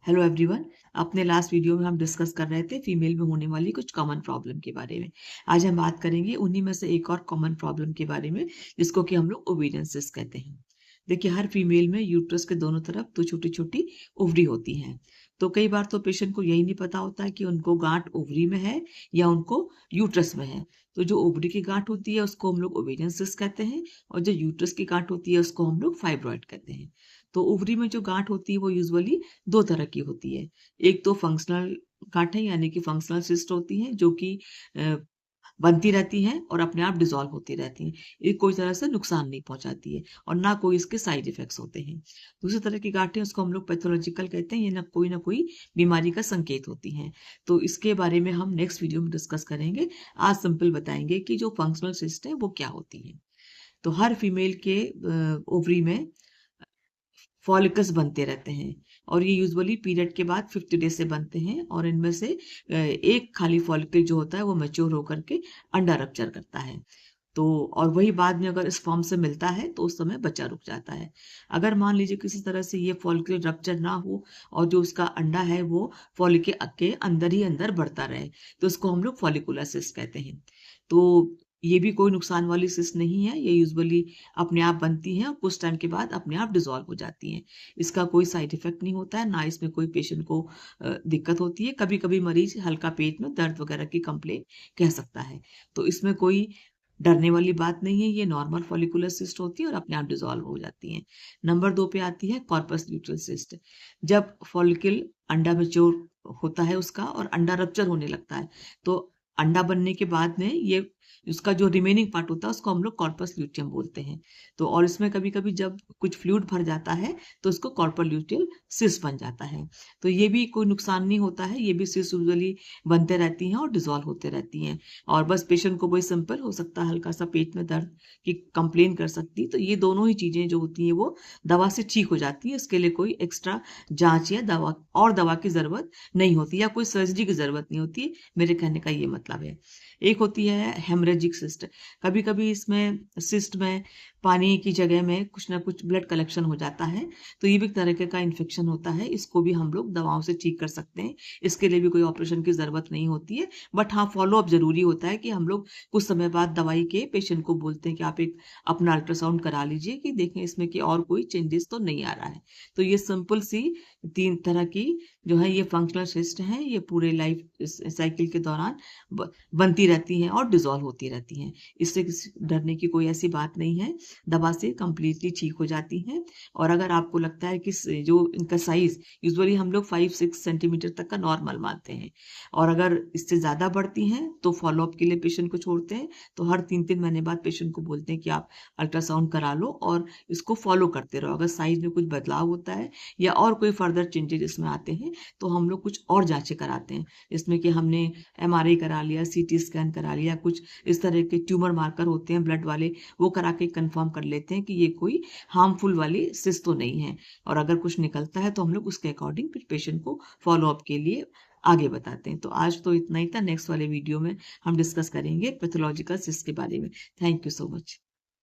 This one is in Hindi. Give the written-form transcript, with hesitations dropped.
Hello everyone. अपने लास्ट वीडियो में हम डिस्कस कर रहे थे फीमेल में होने वाली कुछ कॉमन प्रॉब्लम के बारे में। आज हम बात करेंगे उन्हीं में से एक और कॉमन प्रॉब्लम के बारे में, जिसको कि हम लोग ओवेरियन सिस्ट कहते हैं। देखिए, हर फीमेल में यूट्रस के दोनों तरफ दो छोटी छोटी ओवरी होती हैं। तो कई बार तो पेशेंट को यही नहीं पता होता है कि उनको गांठ ओवरी में है या उनको यूट्रस में है। तो जो ओवरी की गांठ होती है उसको हम लोग ओवेरियन सिस्ट कहते हैं, और जो यूट्रस की गांठ होती है उसको हम लोग फाइब्रॉइड कहते हैं। तो ओवरी में जो गांठ होती है वो यूजुअली दो तरह की होती है। एक तो फंक्शनल गांठें यानी कि फंक्शनल सिस्ट होती हैं, जो कि अ, बनती रहती हैं और अपने आप डिसॉल्व होती रहती हैं। ये कोई तरह से नुकसान नहीं पहुंचाती है और ना कोई इसके साइड इफेक्ट्स होते हैं। दूसरी तरह की गांठें, उसको हम लोग पैथोलॉजिकल कहते हैं, ये ना कोई बीमारी का संकेत होती हैं। तो इसके बारे में हम नेक्स्ट वीडियो में डिस्कस करेंगे। आज सिंपल बताएंगे कि जो फंक्शनल सिस्ट है वो क्या होती है। तो हर फीमेल के ओवरी में फॉलिकल्स बनते रहते हैं, और ये यूजुअली पीरियड के बाद 50 डेज से बनते हैं, और इनमें से एक खाली फॉलिकल जो होता है वो मैच्योर होकर के अंडा रप्चर करता है। तो और वही बाद में अगर इस फॉर्म से मिलता है तो उस समय बच्चा रुक जाता है। अगर मान लीजिए किसी तरह से ये फॉलिकल रप्चर ना हो और जो उसका अंडा है वो फॉलिकल के अंदर ही अंदर बढ़ता रहे, तो उसको हम लोग फॉलिकुलर सिस्ट कहते हैं। तो ये भी कोई नुकसान वाली सिस्ट नहीं है। ये यूजुअली अपने आप बनती हैं और कुछ टाइम के बाद अपने आप डिसॉल्व हो जाती हैं। इसका कोई साइड इफेक्ट नहीं होता है, ना इसमें कोई पेशेंट को दिक्कत होती है। कभी कभी मरीज हल्का पेट में दर्द वगैरह की कंप्लेन कह सकता है। तो इसमें कोई डरने वाली बात नहीं है। ये नॉर्मल फॉलिकुलर सिस्ट होती है और अपने आप डिसॉल्व हो जाती हैं। नंबर 2 पे आती है कॉर्पस ल्यूटेल सिस्ट। जब फॉलिकल अंडा मैच्योर होता है उसका और अंडा रप्चर होने लगता है, तो अंडा बनने के बाद में ये उसका जो रिमेनिंग पार्ट होता है उसको हम लोग कॉर्पस ल्यूटियम बोलते हैं। तो और इसमें कभी कभी जब कुछ फ्लूइड भर जाता है तो उसको कॉर्पस ल्यूटियल सिस्ट बन जाता है। तो ये भी कोई नुकसान नहीं होता है। ये भी सिस्ट यूजुअली बनते रहती हैं और डिसॉल्व होते रहती हैं। और बस पेशेंट को वही सिंपल हो सकता है, हल्का सा पेट में दर्द की कंप्लेन कर सकती। तो ये दोनों ही चीजें जो होती हैं वो दवा से ठीक हो जाती है। इसके लिए कोई एक्स्ट्रा जांच या दवा की जरूरत नहीं होती, या कोई सर्जरी की जरूरत नहीं होती। मेरे कहने का ये मतलब है। एक होती है हेमरेजिक सिस्ट। कभी कभी इसमें सिस्ट में पानी की जगह में कुछ ना कुछ ब्लड कलेक्शन हो जाता है। तो ये भी एक तरह का इन्फेक्शन होता है। इसको भी हम लोग दवाओं से ठीक कर सकते हैं। इसके लिए भी कोई ऑपरेशन की जरूरत नहीं होती है। बट हाँ, फॉलो अप जरूरी होता है कि हम लोग कुछ समय बाद दवाई के पेशेंट को बोलते हैं कि आप एक अपना अल्ट्रासाउंड करा लीजिए कि देखें इसमें कि और कोई चेंजेस तो नहीं आ रहा है। तो ये सिंपल सी तीन तरह की जो है ये फंक्शनल सिस्ट है। ये पूरे लाइफ साइकिल के दौरान बनती रहती हैं और डिसॉल्व होती रहती हैं। इससे डरने की कोई ऐसी बात नहीं है। दवा से कंप्लीटली ठीक हो जाती हैं। और अगर आपको लगता है कि जो इनका साइज यूजुअली हम लोग 5-6 सेंटीमीटर तक का नॉर्मल मानते हैं, और अगर इससे ज्यादा बढ़ती हैं तो फॉलोअप के लिए पेशेंट को छोड़ते हैं। तो हर 3-3 महीने बाद पेशेंट को बोलते हैं कि आप अल्ट्रासाउंड करा लो और इसको फॉलो करते रहो। अगर साइज में कुछ बदलाव होता है या और कोई फर्दर चेंजेस इसमें आते हैं तो हम लोग कुछ और जांचें कराते हैं, जिसमें कि हमने एमआरआई करा लिया, सीटी स्कैन करा लिया, कुछ इस तरह के ट्यूमर मार्कर होते हैं ब्लड वाले, वो करा के कंफर्म कर लेते हैं कि ये कोई हार्मफुल वाली सिस्ट तो नहीं है। और अगर कुछ निकलता है तो हम लोग उसके अकॉर्डिंग फिर पेशेंट को फॉलोअप के लिए आगे बताते हैं। तो आज तो इतना ही था। नेक्स्ट वाले वीडियो में हम डिस्कस करेंगे पैथोलॉजिकल सिस्ट के बारे में। Thank you so much.